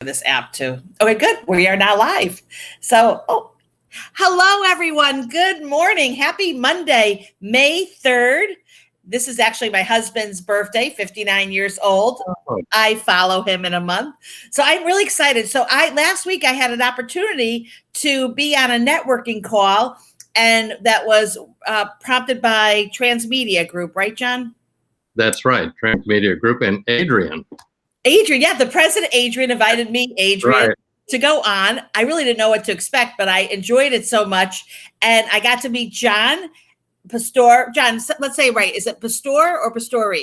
this app too. Okay, good. We are now live. So, hello everyone. Good morning. Happy Monday, May 3rd. This is actually my husband's birthday, 59 years old. I follow him in a month. So I'm really excited. So last week I had an opportunity to be on a networking call, and that was prompted by Transmedia Group, right, John? That's right. Transmedia Group and Adrian. Yeah, the president, Adrian, invited me, Adrian, to go on. I really didn't know what to expect, but I enjoyed it so much. And I got to meet John Pastore. John, let's say right. Is it Pastore or Pastore?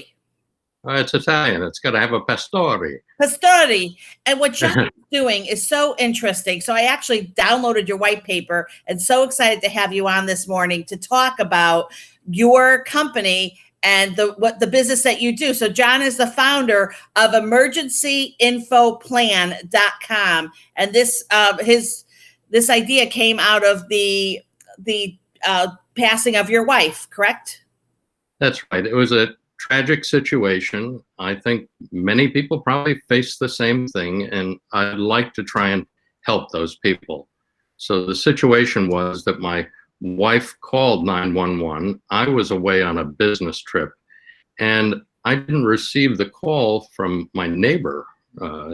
It's Italian. It's got to have a Pastore. Pastore. And what John is doing is so interesting. So I actually downloaded your white paper and so excited to have you on this morning to talk about your company and the business that you do. So John is the founder of EmergencyInfoPlancom, and this idea came out of the passing of your wife, correct? That's right. It was a tragic situation. I think many people probably face the same thing, and I'd like to try and help those people. So the situation was that my wife called 911. I was away on a business trip, and I didn't receive the call from my neighbor.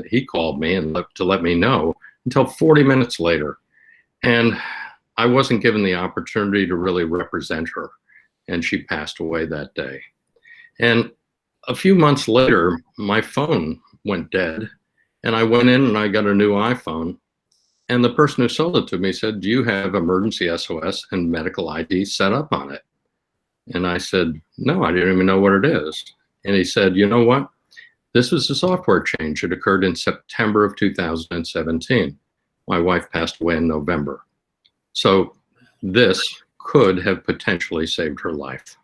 He called me to let me know until 40 minutes later. And I wasn't given the opportunity to really represent her, and she passed away that day. And a few months later, my phone went dead, and I went in and I got a new iPhone. And the person who sold it to me said, "Do you have emergency SOS and medical ID set up on it?" And I said, "No, I didn't even know what it is." And he said, "You know what? This was a software change. It occurred in September of 2017. My wife passed away in November. So this could have potentially saved her life."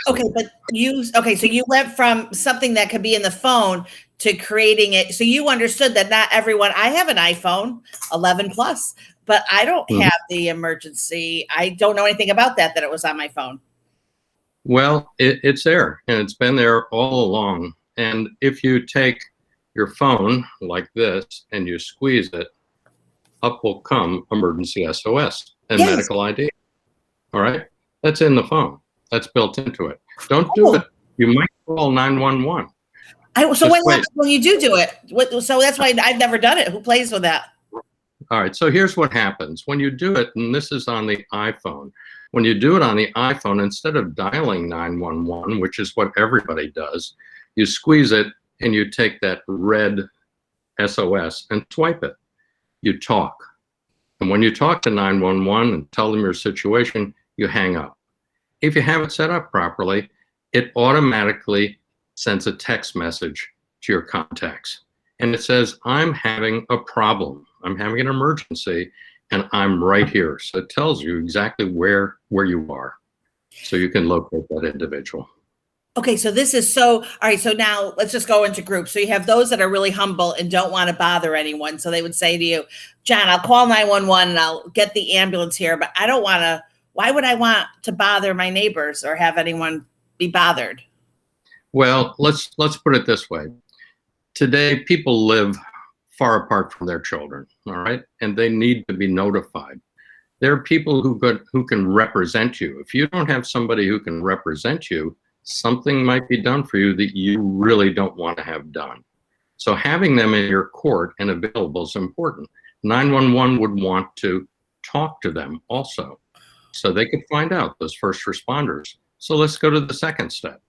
Okay, so you went from something that could be in the phone to creating it. So you understood that not everyone, I have an iPhone 11 plus, but I don't have the emergency. I don't know anything about that it was on my phone. Well, it's there, and it's been there all along. And if you take your phone like this and you squeeze it, up will come emergency SOS and medical ID. All right? That's in the phone. That's built into it. Don't do it. You might call 911. So what happens when you do it? So that's why I've never done it. Who plays with that? All right. So here's what happens. When you do it, and this is on the iPhone, when you do it on the iPhone, instead of dialing 911, which is what everybody does, you squeeze it and you take that red SOS and swipe it. You talk. And when you talk to 911 and tell them your situation, you hang up. If you have it set up properly, it automatically sends a text message to your contacts. And it says, "I'm having a problem. I'm having an emergency, and I'm right here." So it tells you exactly where you are, so you can locate that individual. Okay, so this is all right. So now let's just go into groups. So you have those that are really humble and don't want to bother anyone. So they would say to you, "John, I'll call 911 and I'll get the ambulance here, but I don't want to. Why would I want to bother my neighbors or have anyone be bothered?" Well, let's put it this way. Today, people live far apart from their children, all right? And they need to be notified. There are people who can represent you. If you don't have somebody who can represent you, something might be done for you that you really don't want to have done. So having them in your court and available is important. 911 would want to talk to them also, so they could find out, those first responders. So let's go to the second step.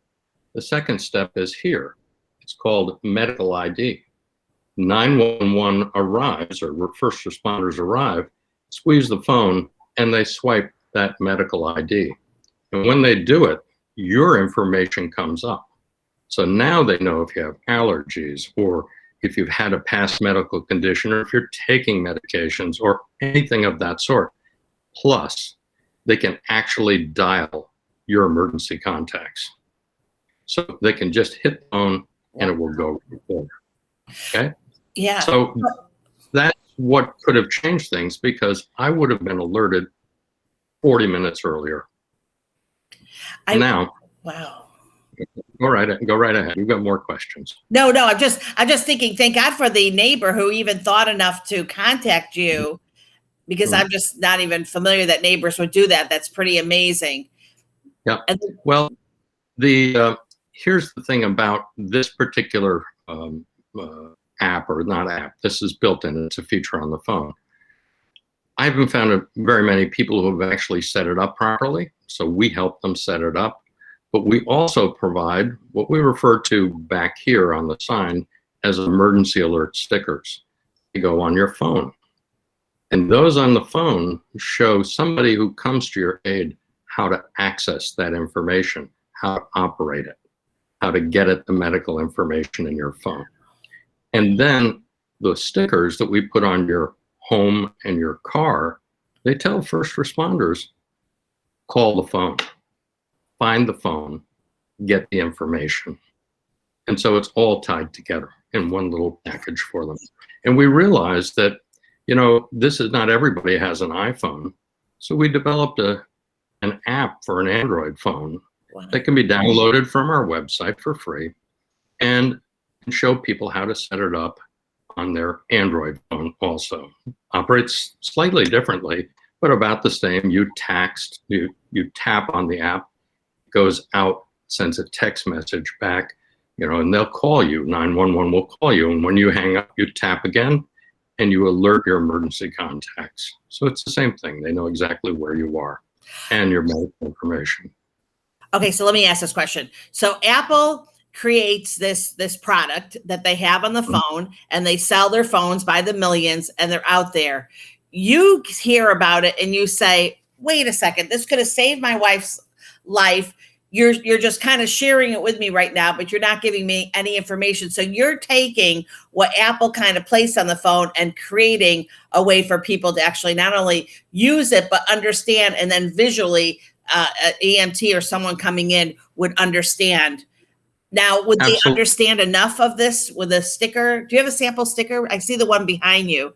The second step is here. It's called medical ID. 911 arrives, or first responders arrive, squeeze the phone, and they swipe that medical ID. And when they do it, your information comes up. So now they know if you have allergies, or if you've had a past medical condition, or if you're taking medications, or anything of that sort. Plus, they can actually dial your emergency contacts. So they can just hit the phone and it will go there. Okay? Yeah. So that's what could have changed things, because I would have been alerted 40 minutes earlier. Wow. Go right ahead. You've got more questions. No, I'm just thinking, thank God for the neighbor who even thought enough to contact you, because I'm just not even familiar that neighbors would do that. That's pretty amazing. Yeah. Well, here's the thing about this particular app, or not app. This is built in. It's a feature on the phone. I haven't found very many people who have actually set it up properly. So we help them set it up. But we also provide what we refer to back here on the sign as emergency alert stickers. They go on your phone. And those on the phone show somebody who comes to your aid how to access that information, how to operate it, how to get at the medical information in your phone. And then the stickers that we put on your home and your car, they tell first responders, call the phone, find the phone, get the information. And so it's all tied together in one little package for them. And we realized that, this is not everybody has an iPhone. So we developed an app for an Android phone that can be downloaded from our website for free and show people how to set it up on their Android phone also. Operates slightly differently, but about the same. You tap on the app, goes out, sends a text message back, and they'll call you. 911 will call you. And when you hang up, you tap again and you alert your emergency contacts. So it's the same thing. They know exactly where you are and your medical information. Okay, so let me ask this question. So Apple creates this product that they have on the phone, and they sell their phones by the millions, and they're out there. You hear about it and you say, wait a second, this could have saved my wife's life. You're just kind of sharing it with me right now, but you're not giving me any information. So you're taking what Apple kind of placed on the phone and creating a way for people to actually not only use it, but understand, and then visually an EMT or someone coming in would understand. Now, would they understand enough of this with a sticker? Do you have a sample sticker? I see the one behind you.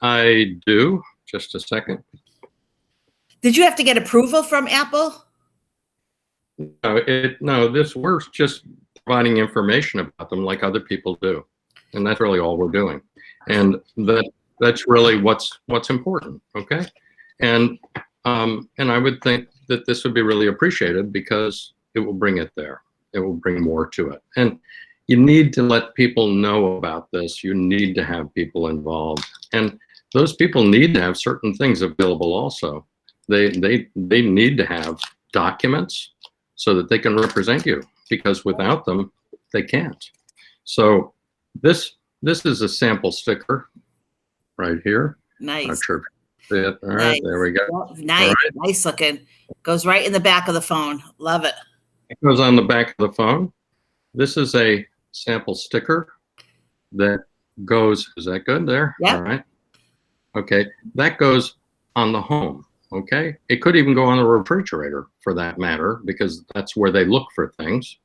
I do. Just a second. Did you have to get approval from Apple? No, we're just providing information about them like other people do. And that's really all we're doing. And that's really what's important. Okay. And I would think that this would be really appreciated, because it will bring it there. It will bring more to it. And you need to let people know about this. You need to have people involved. And those people need to have certain things available also. They need to have documents so that they can represent you, because without them, they can't. So this is a sample sticker right here. Nice. Not sure. All right, there we go. Well, nice, nice looking. Goes right in the back of the phone. Love it. It goes on the back of the phone. This is a sample sticker that goes, is that good there? Yeah. All right. Okay, that goes on the home. Okay, it could even go on the refrigerator for that matter, because that's where they look for things.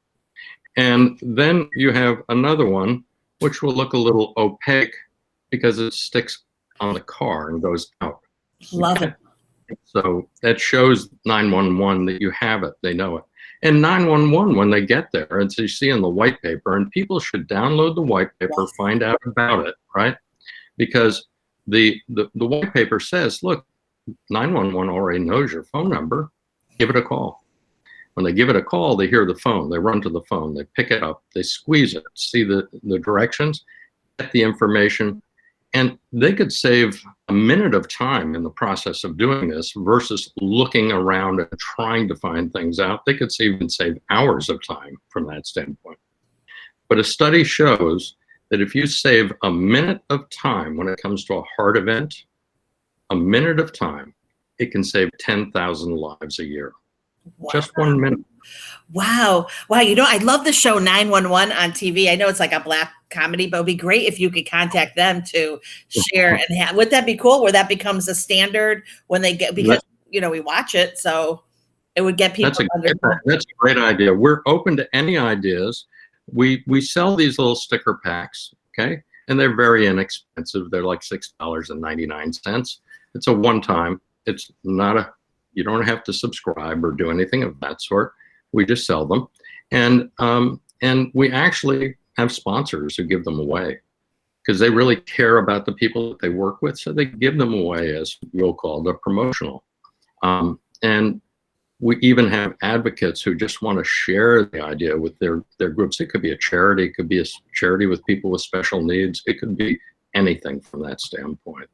And then you have another one, which will look a little opaque because it sticks on the car and goes out. Love it. So that shows 911 that you have it, they know it. And 911, when they get there, and so you see in the white paper, and people should download the white paper, find out about it, right? Because the white paper says, look, 911 already knows your phone number, give it a call. When they give it a call, they hear the phone, they run to the phone, they pick it up, they squeeze it, see the directions, get the information, and they could save a minute of time in the process of doing this versus looking around and trying to find things out. They could even save hours of time from that standpoint. But a study shows that if you save a minute of time when it comes to a heart event, a minute of time, it can save 10,000 lives a year. Wow. Just 1 minute. Wow. I love the show 911 on TV. I know it's like a black comedy, but it'd be great if you could contact them to share. And would that be cool where that becomes a standard when they get, because, we watch it. So it would get people. That's a great idea. We're open to any ideas. We sell these little sticker packs. Okay. And they're very inexpensive. They're like $6.99. It's a one-time. It's not you don't have to subscribe or do anything of that sort. We just sell them. And we actually have sponsors who give them away because they really care about the people that they work with. So they give them away as we'll call the promotional. And we even have advocates who just want to share the idea with their groups. It could be a charity, it could be a charity with people with special needs. It could be anything from that standpoint.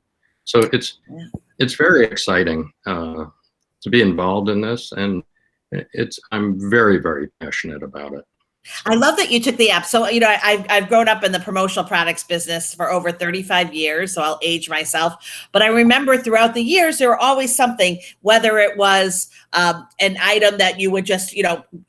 So it's very exciting to be involved in this, and I'm very, very passionate about it. I love that you took the app. So, I've grown up in the promotional products business for over 35 years, so I'll age myself. But I remember throughout the years, there were always something, whether it was an item that you would just,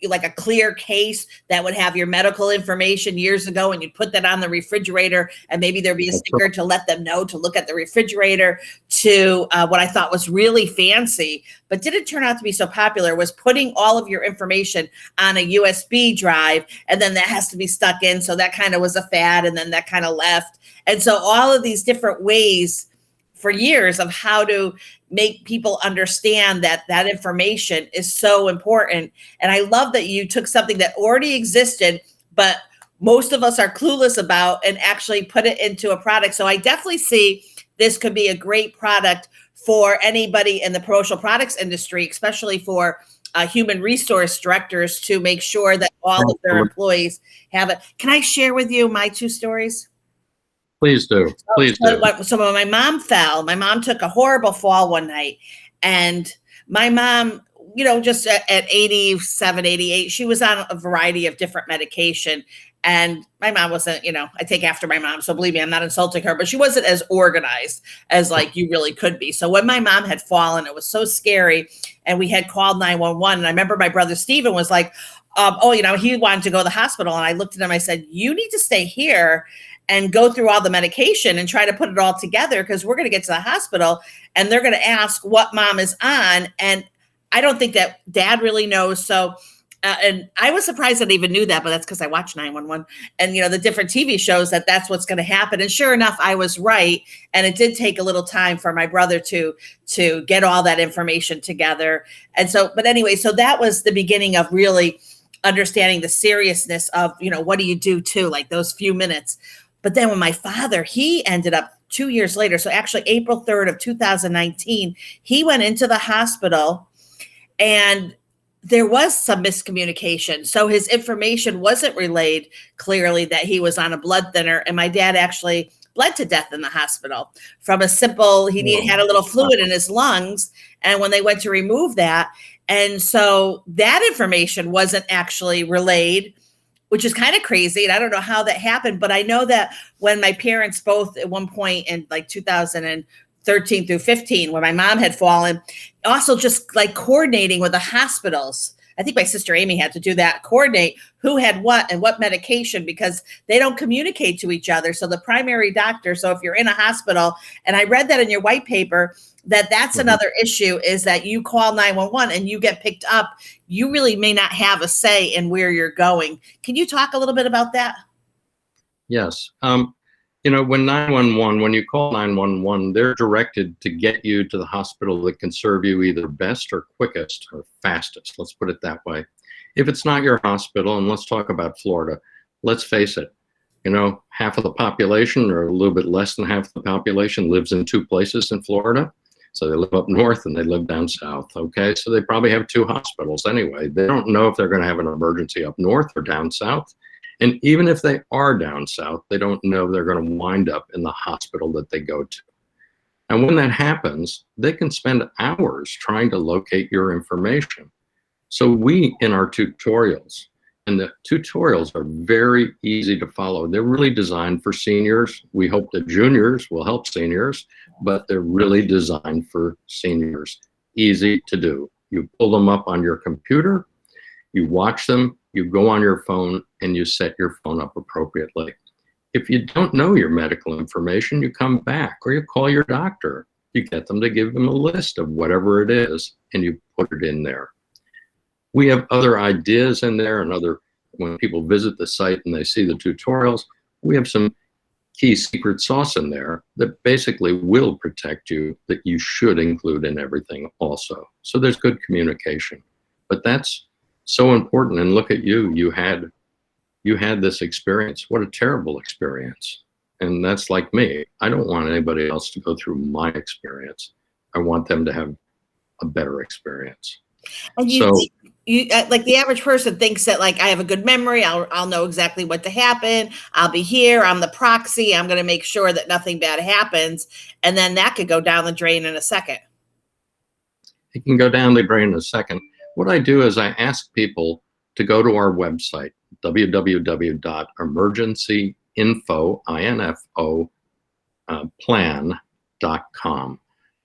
like a clear case that would have your medical information years ago, and you'd put that on the refrigerator, and maybe there'd be a sticker to let them know to look at the refrigerator, to what I thought was really fancy, but didn't turn out to be so popular, was putting all of your information on a USB drive, and then that has to be stuck in. So that kind of was a fad, and then that kind of left. And so all of these different ways for years of how to make people understand that that information is so important. And I love that you took something that already existed, but most of us are clueless about, and actually put it into a product. So I definitely see this could be a great product for anybody in the promotional products industry, especially for human resource directors, to make sure that all of their employees have it. Can I share with you my two stories? Please do. Please do. So when my mom fell, my mom took a horrible fall one night, and my mom, just at 87, 88, she was on a variety of different medication. And my mom wasn't, I take after my mom, so believe me, I'm not insulting her, but she wasn't as organized as like you really could be. So when my mom had fallen, it was so scary, and we had called 911. And I remember my brother Steven was like, he wanted to go to the hospital. And I looked at him, I said, you need to stay here and go through all the medication and try to put it all together, because we're going to get to the hospital and they're going to ask what mom is on. And I don't think that dad really knows. So and I was surprised that I even knew that, but that's because I watch 911 and, the different TV shows that's what's going to happen. And sure enough, I was right. And it did take a little time for my brother to get all that information together. And so, but anyway, so that was the beginning of really understanding the seriousness of, what do you do too, like those few minutes. But then when my father, he ended up 2 years later, so actually April 3rd of 2019, he went into the hospital, and there was some miscommunication. So his information wasn't relayed clearly that he was on a blood thinner. And my dad actually bled to death in the hospital from a simple, had a little fluid in his lungs. And when they went to remove that, and so that information wasn't actually relayed, which is kind of crazy. And I don't know how that happened, but I know that when my parents both at one point in like 2013 through 15, when my mom had fallen, also just like coordinating with the hospitals. I think my sister Amy had to do that, coordinate who had what and what medication, because they don't communicate to each other. So the primary doctor, so if you're in a hospital, and I read that in your white paper, that's another issue, is that you call 911 and you get picked up. You really may not have a say in where you're going. Can you talk a little bit about that? Yes. When you call 911, they're directed to get you to the hospital that can serve you either best or quickest or fastest. Let's put it that way. If it's not your hospital, and let's talk about Florida, let's face it, half of the population, or a little bit less than half the population, lives in two places in Florida. So they live up north and they live down south. Okay. So they probably have two hospitals anyway. They don't know if they're going to have an emergency up north or down south. And even if they are down south, they don't know they're going to wind up in the hospital that they go to. And when that happens, they can spend hours trying to locate your information. So we, in our tutorials, and the tutorials are very easy to follow. They're really designed for seniors. We hope that juniors will help seniors, but they're really designed for seniors. Easy to do. You pull them up on your computer, you watch them, you go on your phone, and you set your phone up appropriately. If you don't know your medical information, you come back or you call your doctor. You get them to give them a list of whatever it is, and you put it in there. We have other ideas in there, and when people visit the site and they see the tutorials, we have some key secret sauce in there that basically will protect you, that you should include in everything also. So there's good communication. But that's so important. And look at you, you had this experience. What a terrible experience. And that's like me. I don't want anybody else to go through my experience. I want them to have a better experience. And you like the average person thinks that like I have a good memory. I'll know exactly what to happen. I'll be here. I'm the proxy. I'm going to make sure that nothing bad happens. And then that could go down the drain in a second. It can go down the drain in a second. What I do is I ask people to go to our website, www.emergencyinfo.plan.com.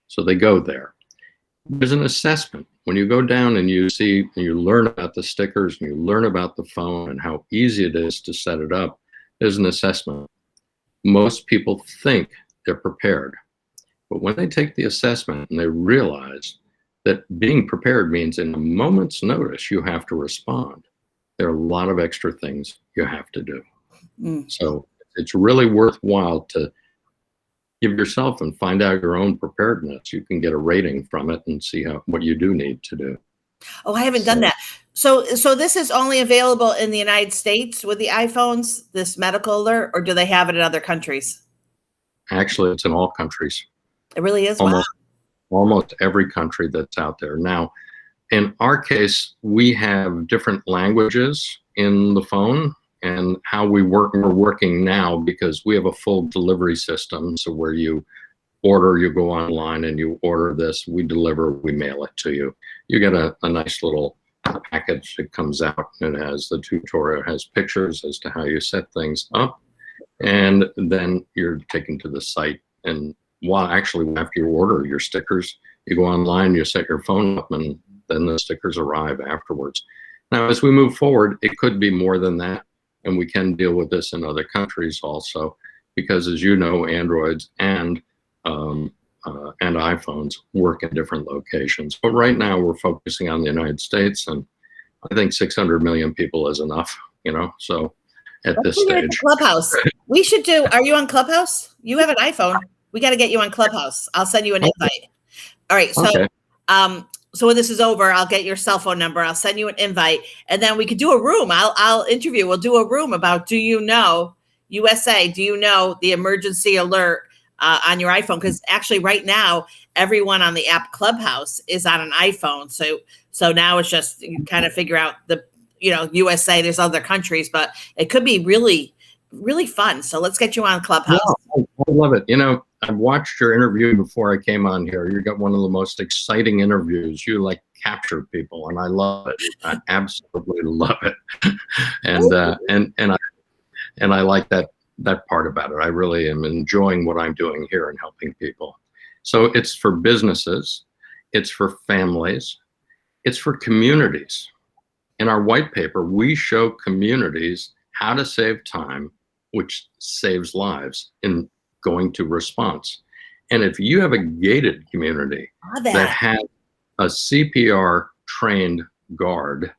So they go there. There's an assessment. When you go down and you see and you learn about the stickers and you learn about the phone and how easy it is to set it up, there's an assessment. Most people think they're prepared. But when they take the assessment and they realize that being prepared means in a moment's notice, you have to respond, there are a lot of extra things you have to do. So it's really worthwhile to give yourself and find out your own preparedness. You can get a rating from it and see what you do need to do. Oh, I haven't done that. So this is only available in the United States with the iPhones, this medical alert, or do they have it in other countries? Actually, it's in all countries. It really is? Almost every country that's out there. Now, in our case, we have different languages in the phone. And how we're working now, because we have a full delivery system. So where you order, you go online and you order this, we deliver, we mail it to you. You get a nice little package that comes out. It has the tutorial, it has pictures as to how you set things up. And then you're taken to the site. And after you order your stickers, you go online, you set your phone up, and then the stickers arrive afterwards. Now, as we move forward, it could be more than that. And we can deal with this in other countries also, because as you know, Androids and iPhones work in different locations. But right now we're focusing on the United States, and I think 600 million people is enough, so at this stage. Clubhouse. We should do, are you on Clubhouse? You have an iPhone. We got to get you on Clubhouse. I'll send you an invite. All right. So, okay. So when this is over, I'll get your cell phone number. I'll send you an invite, and then we could do a room. I'll interview. We'll do a room about, do you know the emergency alert on your iPhone? Because actually right now, everyone on the app Clubhouse is on an iPhone. So now it's just, you kind of figure out USA, there's other countries, but it could be really, really fun. So let's get you on Clubhouse. Yeah, I love it. I've watched your interview before I came on here. You got one of the most exciting interviews. You capture people, and I love it. I absolutely love it. And I like that part about it. I really am enjoying what I'm doing here and helping people. So it's for businesses, it's for families, it's for communities. In our white paper, we show communities how to save time, which saves lives in going to response. And if you have a gated community that has a CPR trained guard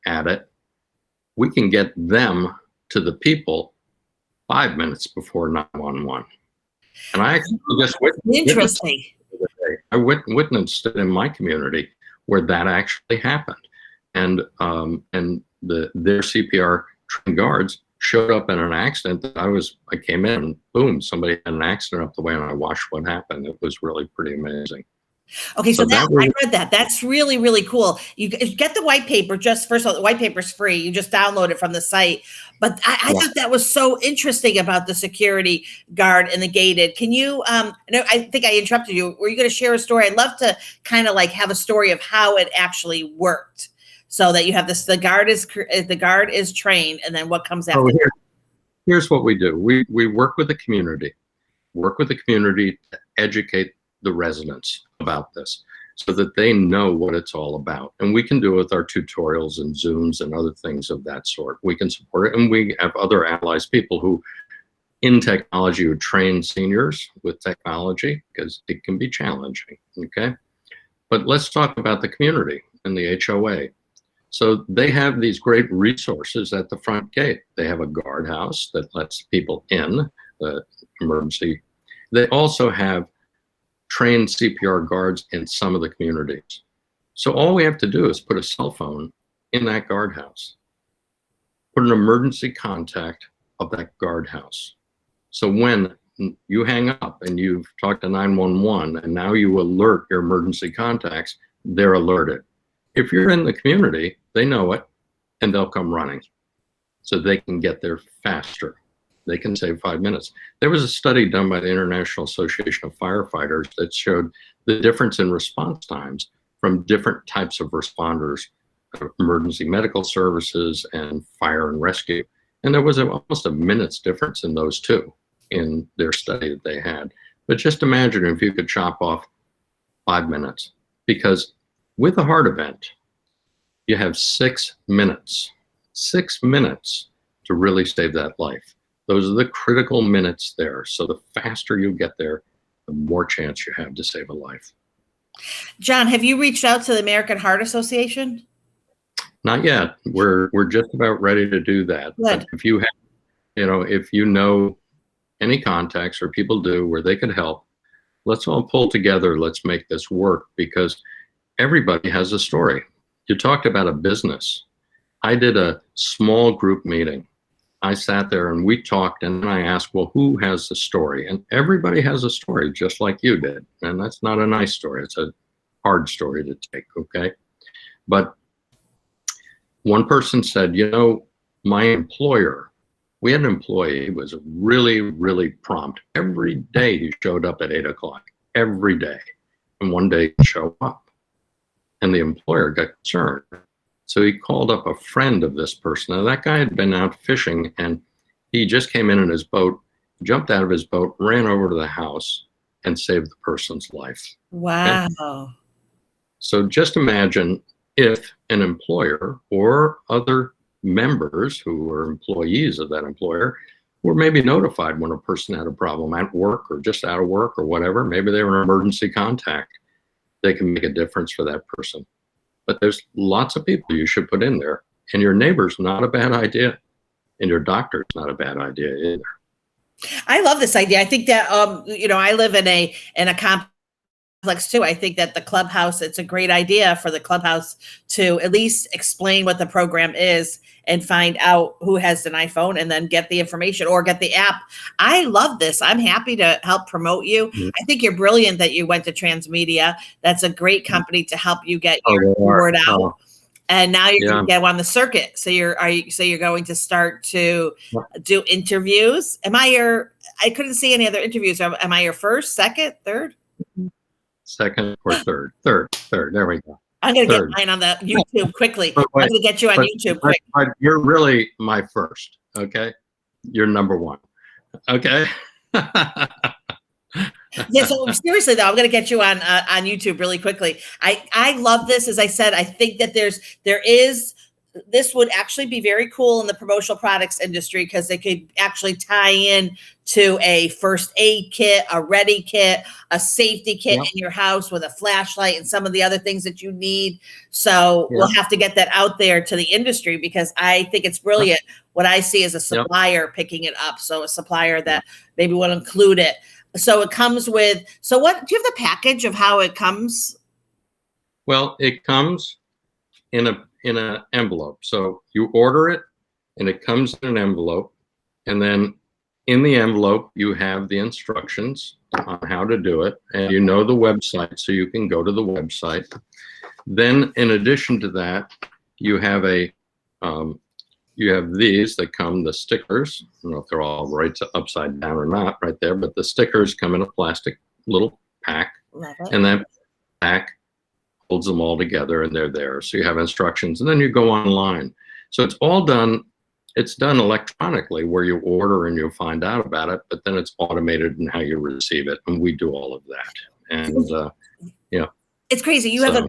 at it, we can get them to the people 5 minutes before 911. And I actually just witnessed it in my community where that actually happened. And their CPR trained guards showed up in an accident that I came in and boom, somebody had an accident up the way, and I watched what happened. It was really pretty amazing. Okay, so I read that. That's really, really cool. You get the white paper. First of all, the white paper's free. You just download it from the site. But I thought that was so interesting about the security guard and the gated. Can you, I think I interrupted you. Were you going to share a story? I'd love to kind of have a story of how it actually worked. So that you have this, the guard is trained, and then what comes after? Here's what we do. We work with the community, to educate the residents about this so that they know what it's all about. And we can do it with our tutorials and Zooms and other things of that sort. We can support it. And we have other allies, people who in technology who train seniors with technology, because it can be challenging, okay? But let's talk about the community and the HOA. So they have these great resources at the front gate. They have a guardhouse that lets people in, the emergency. They also have trained CPR guards in some of the communities. So all we have to do is put a cell phone in that guardhouse. Put an emergency contact of that guardhouse. So when you hang up and you've talked to 911 and now you alert your emergency contacts, they're alerted. If you're in the community, they know it and they'll come running so they can get there faster. They can save 5 minutes. There was a study done by the International Association of Firefighters that showed the difference in response times from different types of responders, emergency medical services and fire and rescue. And there was almost a minute's difference in those two in their study that they had. But just imagine if you could chop off 5 minutes, because with a heart event, you have 6 minutes, 6 minutes to really save that life. Those are the critical minutes there. So the faster you get there, the more chance you have to save a life. John, have you reached out to the American Heart Association? Not yet. We're just about ready to do that. Good. But if you have, if you know any contacts or people do where they could help, let's all pull together. Let's make this work, because everybody has a story. You talked about a business. I did a small group meeting. I sat there and we talked, and then I asked, well, who has a story? And everybody has a story, just like you did. And that's not a nice story. It's a hard story to take, okay? But one person said, my employer, we had an employee who was really, really prompt. Every day he showed up at 8 o'clock, every day. And one day he showed up, and the employer got concerned. So he called up a friend of this person. Now, that guy had been out fishing, and he just came in his boat, jumped out of his boat, ran over to the house, and saved the person's life. Wow. Okay? So just imagine if an employer or other members who were employees of that employer were maybe notified when a person had a problem at work or just out of work or whatever. Maybe they were an emergency contact. They can make a difference for that person. But there's lots of people you should put in there, and your neighbor's not a bad idea, and your doctor's not a bad idea either. I love this idea. I think that I live in a complex too. I think that the Clubhouse, it's a great idea for the Clubhouse to at least explain what the program is and find out who has an iPhone and then get the information or get the app. I love this. I'm happy to help promote you. Mm-hmm. I think you're brilliant that you went to Transmedia. That's a great company to help you get your word out. And now you're going to get on the circuit. So you're going to start to do interviews. I couldn't see any other interviews. Am I your first, second, third? Second or third. Third. There we go. I'm going to get mine on the YouTube quickly. I'm going to get you on YouTube quick. But you're really my first, okay? You're number one, okay? Yeah, so seriously though, I'm going to get you on YouTube really quickly. I love this. As I said, I think that this would actually be very cool in the promotional products industry, because they could actually tie in to a first aid kit, a ready kit, a safety kit in your house with a flashlight and some of the other things that you need. So we'll have to get that out there to the industry, because I think it's brilliant. What I see is a supplier picking it up. So a supplier that maybe will include it. So it comes with, do you have the package of how it comes? Well, it comes in an envelope. So you order it and it comes in an envelope, and then in the envelope you have the instructions on how to do it, and the website, so you can go to the website. Then in addition to that, you have you have these that come, the stickers. I don't know if they're all right upside down or not right there, but the stickers come in a plastic little pack. Love it. And that pack holds them all together, and they're there. So you have instructions, and then you go online. So it's all done. It's done electronically, where you order and you'll find out about it, but then it's automated in how you receive it. And we do all of that. And it's crazy. You have an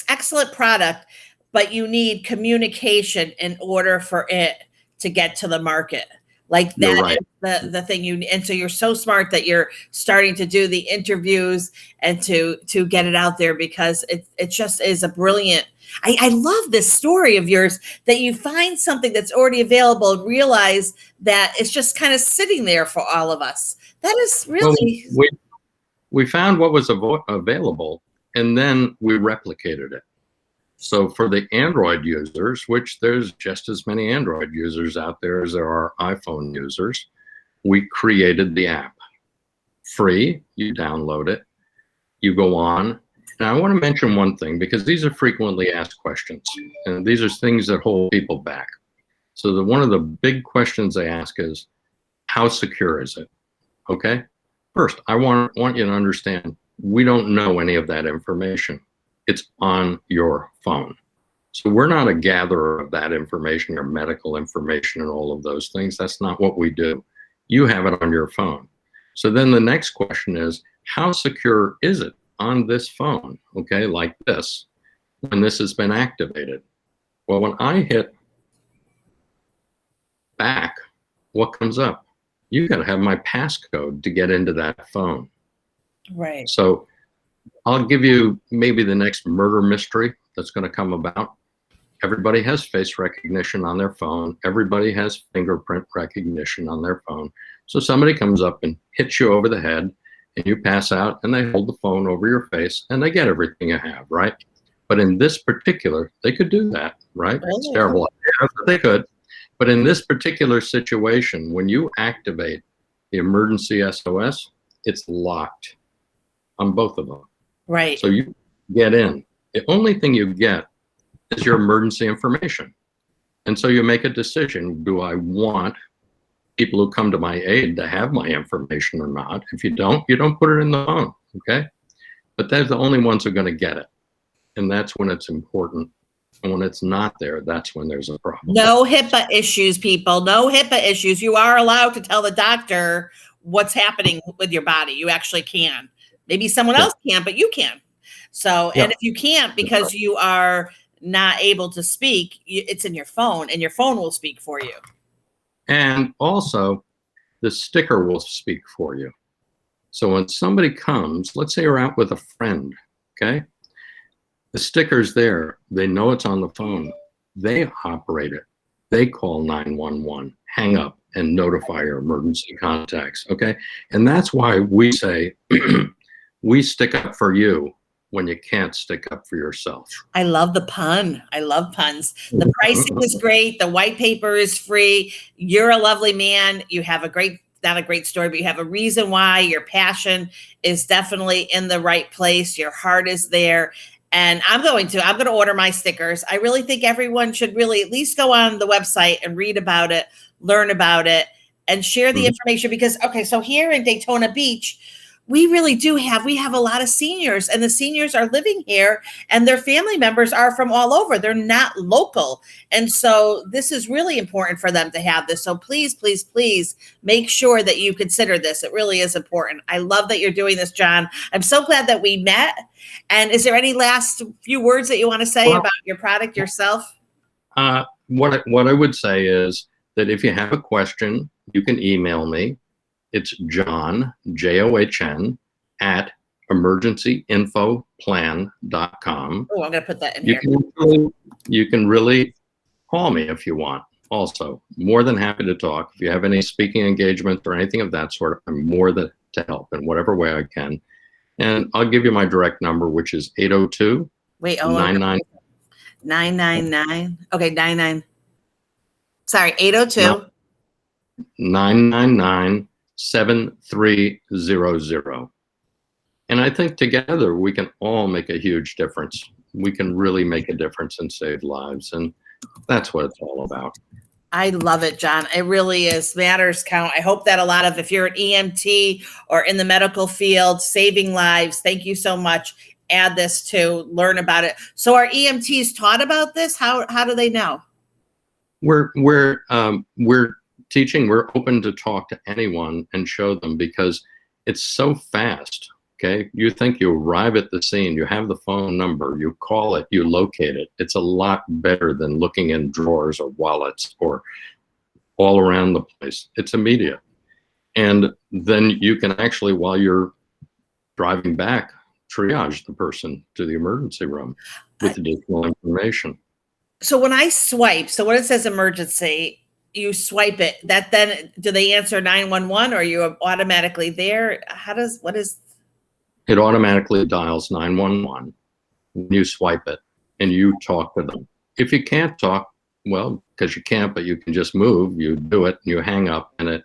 excellent product, but you need communication in order for it to get to the market. Like that is the thing and so you're so smart that you're starting to do the interviews and to get it out there, because it just is a brilliant. I love this story of yours, that you find something that's already available and realize that it's just kind of sitting there for all of us. That is really. Well, we found what was available, and then we replicated it. So for the Android users, which there's just as many Android users out there as there are iPhone users, we created the app. Free, you download it, you go on. Now I want to mention one thing, because these are frequently asked questions, and these are things that hold people back. So one of the big questions they ask is, how secure is it? Okay. First, I want you to understand, we don't know any of that information. It's on your phone. So we're not a gatherer of that information, your medical information and all of those things. That's not what we do. You have it on your phone. So then the next question is, how secure is it on this phone? Okay, like this, when this has been activated. Well, when I hit back, what comes up? You got to have my passcode to get into that phone. Right. So I'll give you maybe the next murder mystery that's going to come about. Everybody has face recognition on their phone. Everybody has fingerprint recognition on their phone. So somebody comes up and hits you over the head, and you pass out, and they hold the phone over your face, and they get everything you have, right? But in this particular, they could do that, right? It's terrible idea, but they could. But in this particular situation, when you activate the emergency SOS, it's locked on both of them. Right. So you get in. The only thing you get is your emergency information. And so you make a decision. Do I want people who come to my aid to have my information or not? If you don't put it in the phone, okay? But they're the only ones who are going to get it. And that's when it's important. And when it's not there, that's when there's a problem. No HIPAA issues, people. No HIPAA issues. You are allowed to tell the doctor what's happening with your body. You actually can. Maybe someone else can't, but you can. So, and if you can't because you are not able to speak, it's in your phone, and your phone will speak for you. And also, the sticker will speak for you. So when somebody comes, let's say you're out with a friend, okay? The sticker's there. They know it's on the phone. They operate it. They call 911, hang up, and notify your emergency contacts, okay? And that's why we say, we stick up for you when you can't stick up for yourself. I love the pun. I love puns. The pricing is great. The white paper is free. You're a lovely man. You have a great, not a great story, but you have a reason why. Your passion is definitely in the right place. Your heart is there. And I'm going to order my stickers. I really think everyone should really at least go on the website and read about it, learn about it, and share the information. Because, okay, so here in Daytona Beach, we have a lot of seniors, and the seniors are living here, and their family members are from all over. They're not local. And so this is really important for them to have this. So please, please, please make sure that you consider this. It really is important. I love that you're doing this, John. I'm so glad that we met. And is there any last few words that you want to say about your product yourself? What I would say is that if you have a question, you can email me. It's John, John, at EmergencyInfoPlancom. Oh, I'm going to put that in here. You can really call me if you want. Also, more than happy to talk. If you have any speaking engagements or anything of that sort, I'm more than to help in whatever way I can. And I'll give you my direct number, which is 802 999. Okay, 99. Sorry, 802 999 7300. And I think together we can all make a huge difference. We can really make a difference and save lives. And that's what it's all about. I love it, John. It really is. Matters count. I hope that a lot of, if you're an EMT or in the medical field, saving lives, thank you so much. Add this to learn about it. So are EMTs taught about this? How do they know? We're teaching. We're open to talk to anyone and show them, because it's so fast. Okay, you think you arrive at the scene, you have the phone number, you call it, you locate it. It's a lot better than looking in drawers or wallets or all around the place. It's immediate. And then you can actually, while you're driving back, triage the person to the emergency room with additional information. So when I swipe, so when it says emergency, you swipe it, that then, do they answer 911 or are you automatically there? What is? It automatically dials 911 when you swipe it. and you talk to them. If you can't talk, well, because you can't, but you can just move, you do it, and you hang up, and it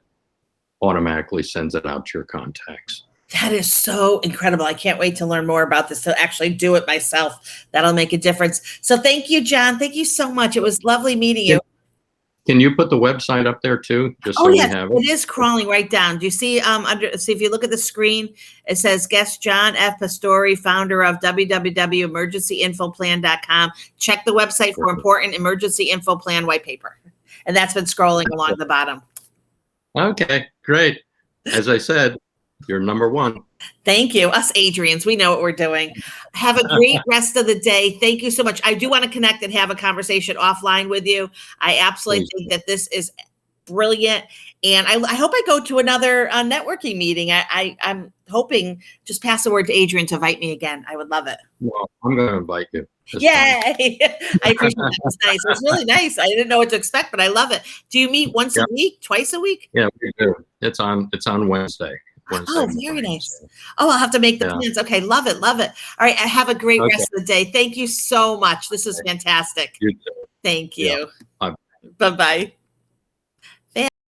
automatically sends it out to your contacts. That is so incredible. I can't wait to learn more about this, to actually do it myself. That'll make a difference. So thank you, John. Thank you so much. It was lovely meeting you. Can you put the website up there too? Just so yes, we have it is crawling right down. Do you see see if you look at the screen, it says guest John F. Pastore, founder of www.emergencyinfoplan.com. Check the website for important emergency info plan white paper. And that's been scrolling along the bottom. Okay, great. As I said, you're number one. Thank you. Us Adrians, we know what we're doing. Have a great rest of the day. Thank you so much. I do want to connect and have a conversation offline with you. I absolutely think that this is brilliant. And I hope I go to another networking meeting. I'm hoping, just pass the word to Adrian to invite me again. I would love it. Well, I'm going to invite you. Yay. I appreciate that. It's nice. It's really nice. I didn't know what to expect, but I love it. Do you meet once a week, twice a week? Yeah, we do. It's on Wednesday. Oh, very nice. Oh, I'll have to make the plans. Okay, love it, love it. All right, have a great rest of the day. Thank you so much. This is fantastic. You too. Thank you. Yeah. Bye-bye.